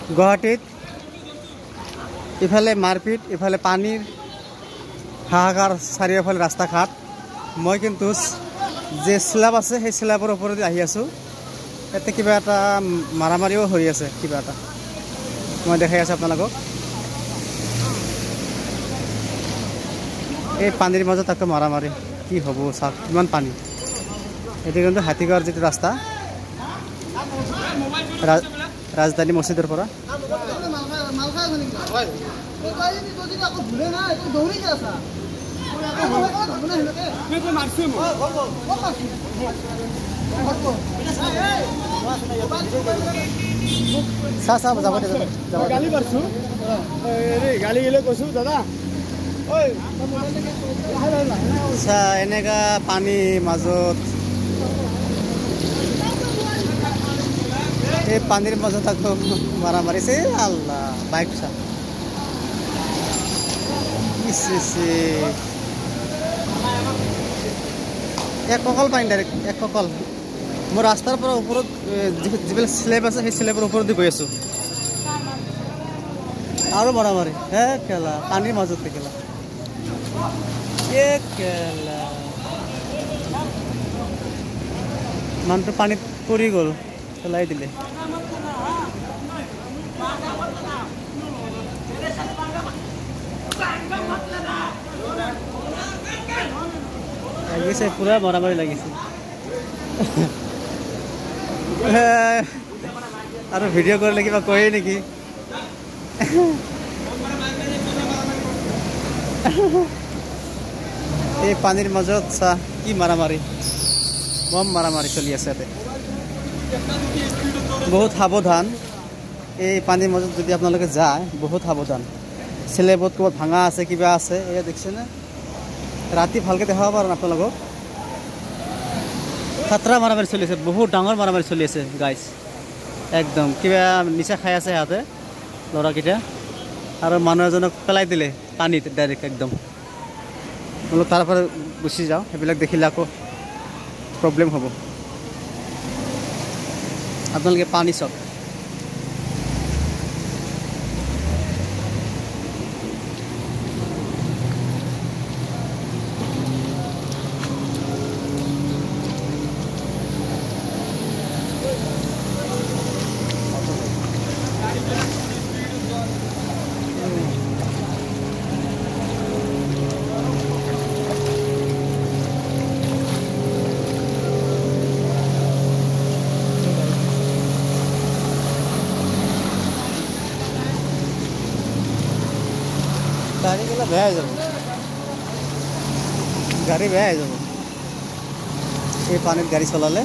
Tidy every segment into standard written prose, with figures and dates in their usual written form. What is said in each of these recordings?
গুৱাহাটীত ইফালে মাৰপিট ইফালে পানীৰ হাহাকাৰ চাৰিওফালে ৰাস্তা ঘাট মই কিন্তু যে স্ল্যাব আছে সেই স্ল্যাবৰ ওপৰত আহি আছোঁ ইয়াতে কিবা এটা মাৰামাৰিও হৈ আছে কিবা এটা মই দেখাই আছোঁ আপোনালোকক এই পানীৰ মাজত আকৌ মাৰামাৰি কি হ'ব চাওক কিমান পানী এটি কিন্তু হাতীগাঁৱৰ যিটো ৰাস্তা ৰাজধানী মছজিদৰ পৰা গালি গেলে কৈছো দাদা এনেকা পানী মাজত এই পানীৰ মাজত আকৌ মাৰা মাৰিছে আল্লাহ বাইক চা এক কঁকাল পানী ডাইৰেক্ট এক কঁকাল মই ৰাস্তাৰ পৰা ওপৰত যিবিলাক স্লেব আছে সেই স্লেবৰ ওপৰত দি গৈ আছোঁ আৰু মাৰামাৰি হে খেলা পানীৰ মাজতে খেলা মানুহটো পানীত পৰি গ'ল পেলাই দিলে লাগিছে পুৰা মাৰামাৰি লাগিছে আৰু ভিডিঅ' কৰিলে কিবা কয়েই নেকি এই পানীৰ মাজত চা কি মাৰামাৰি বম মাৰামাৰি চলি আছে ইয়াতে বহুত সাৱধান এই পানীৰ মাজত যদি আপোনালোকে যায় বহুত সাৱধান স্লেবত ক'ৰবাত ভাঙা আছে কিবা আছে এয়া দেখিছেনে ৰাতি ভালকৈ দেখাব পাৰোঁ আপোনালোকক খাতৰা মাৰামাৰি চলি আছে বহুত ডাঙৰ মাৰামাৰি চলি আছে গাইজ একদম কিবা নিচা খাই আছে সিহঁতে ল'ৰাকেইটা আৰু মানুহ এজনক পেলাই দিলে পানীত ডাইৰেক্ট একদম অলপ তাৰ পৰা গুচি যাওঁ সেইবিলাক দেখিলে আকৌ প্ৰব্লেম হ'ব আপোনালোকে পানী চাওক গাড়ীগিলা বেয়া হৈ যাব গাড়ী বেয়া হৈ যাব এই পানীত গাড়ী চলালে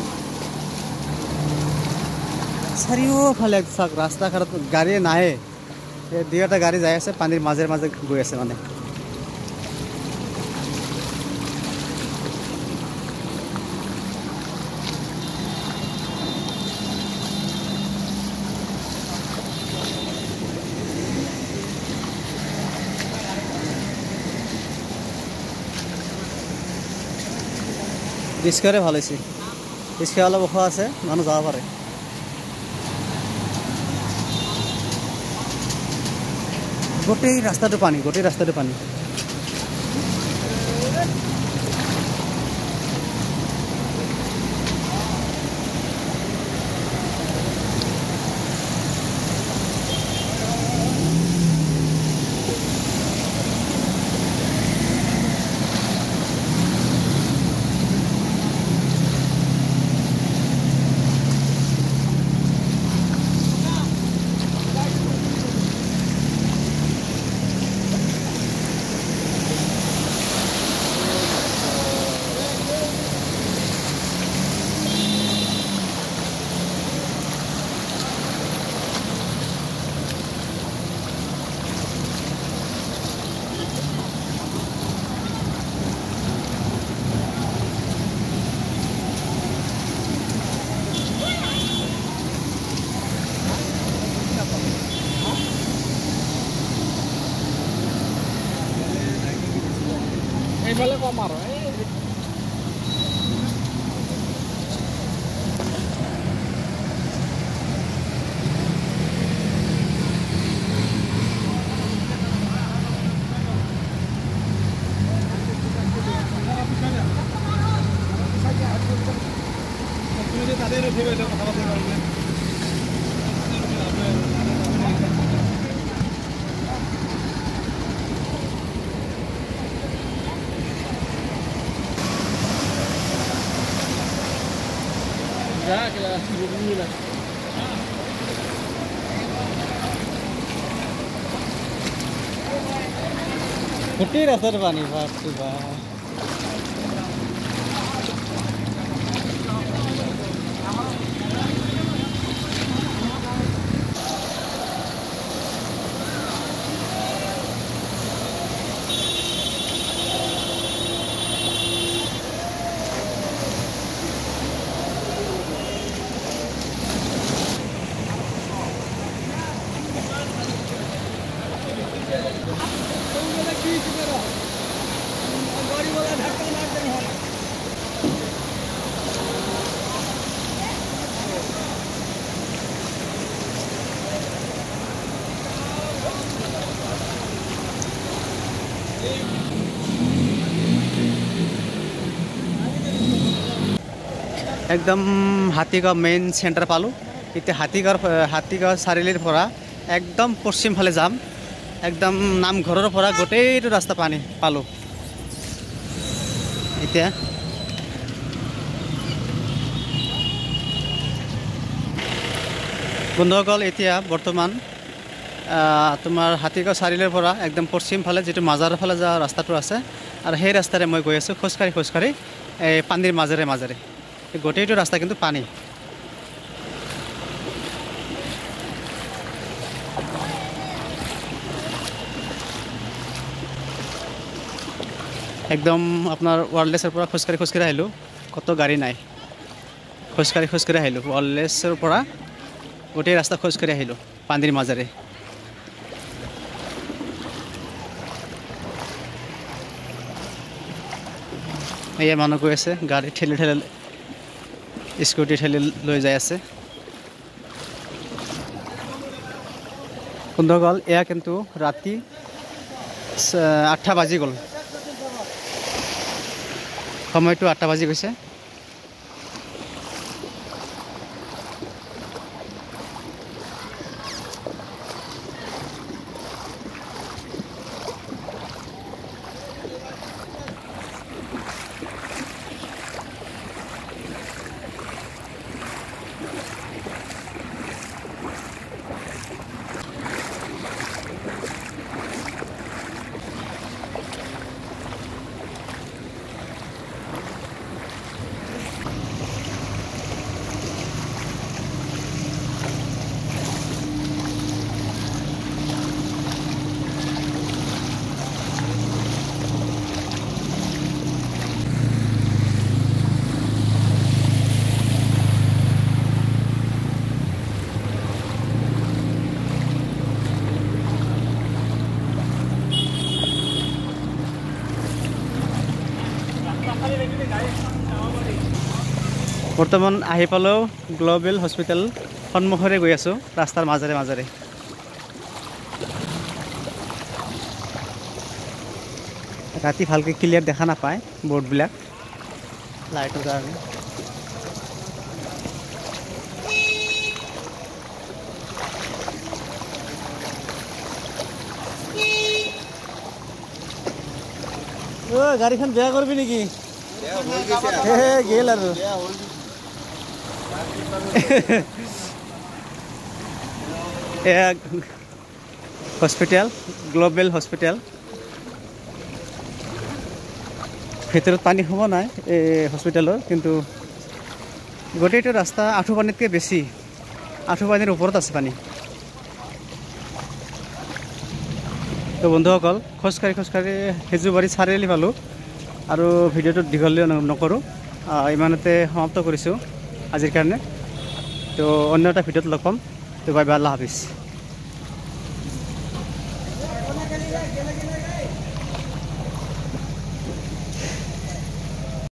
চাৰিওফালে চাওক ৰাস্তা ঘাটত গাড়ী নাহে এই দুই এটা গাড়ী যাই আছে পানীৰ মাজে মাজে গৈ আছে মানে ৰিক্সাৰে ভাল হৈছে ৰিক্সা অলপ ওখ আছে মানুহ যাব পাৰে গোটেই ৰাস্তাটো পানী এইফালে কম আৰু গোটেই ৰাস্তাৰ পানী বাপৰে বাপ একদম হাতীগাঁও মেইন চেণ্টাৰ পালোঁ এতিয়া হাতীগাঁও চাৰিআলিৰ পৰা একদম পশ্চিম ফালে যাম একদম নামঘৰৰ পৰা গোটেইটো ৰাস্তা পানী পালোঁ এতিয়া বন্ধুসকল এতিয়া বৰ্তমান তোমাৰ হাতীগাঁও চাৰিআলিৰ পৰা একদম পশ্চিম ফালে যিটো মাজাৰ ফালে যোৱা ৰাস্তাটো আছে আৰু সেই ৰাস্তাৰে মই গৈ আছোঁ খোজকাঢ়ি এই পানীৰ মাজেৰে গোটেইটো ৰাস্তা কিন্তু পানী একদম আপোনাৰ ৱাৰলেছৰ পৰা খোজকাঢ়ি আহিলোঁ কত গাড়ী নাই খোজকাঢ়ি আহিলোঁ ৱাৰলেছৰ পৰা গোটেই ৰাস্তা খোজকাঢ়ি আহিলোঁ পানীৰ মাজেৰে এয়া মানুহ গৈ আছে গাড়ী ঠেলি স্কুটি ঠেলি লৈ যাই আছে বন্ধুসকল এয়া কিন্তু ৰাতি 8টা বাজি গ'ল সময়টো 8টা বাজি গৈছে বৰ্তমান আহি পালেও গ্লোবেল হস্পিটেল সন্মুখৰে গৈ আছোঁ ৰাস্তাৰ মাজেৰে ৰাতি ভালকৈ ক্লিয়াৰ দেখা নাপায় বোৰ্ডবিলাক লাইটৰ কাৰণে গাড়ীখন বেয়া কৰিবি নেকি গেল আৰু এয়া হস্পিটেল গ্লোবেল হস্পিটেল ভিতৰত পানী হ'ব নাই এই হস্পিটেলৰ কিন্তু গোটেইটো ৰাস্তা আঁঠু পানীতকৈ বেছি আঁঠু পানীৰ ওপৰত আছে পানী তো বন্ধুসকল খোজকাঢ়ি হেজুবাৰী চাৰিআলি পালোঁ আৰু ভিডিঅ'টো দীঘলীয়া নকৰোঁ ইমানতে সমাপ্ত কৰিছোঁ আজিৰ কাৰণে তো অন্য এটা ভিডিঅ'ত লগ পাম তো বাই বাই আল্লাহ হাফিজ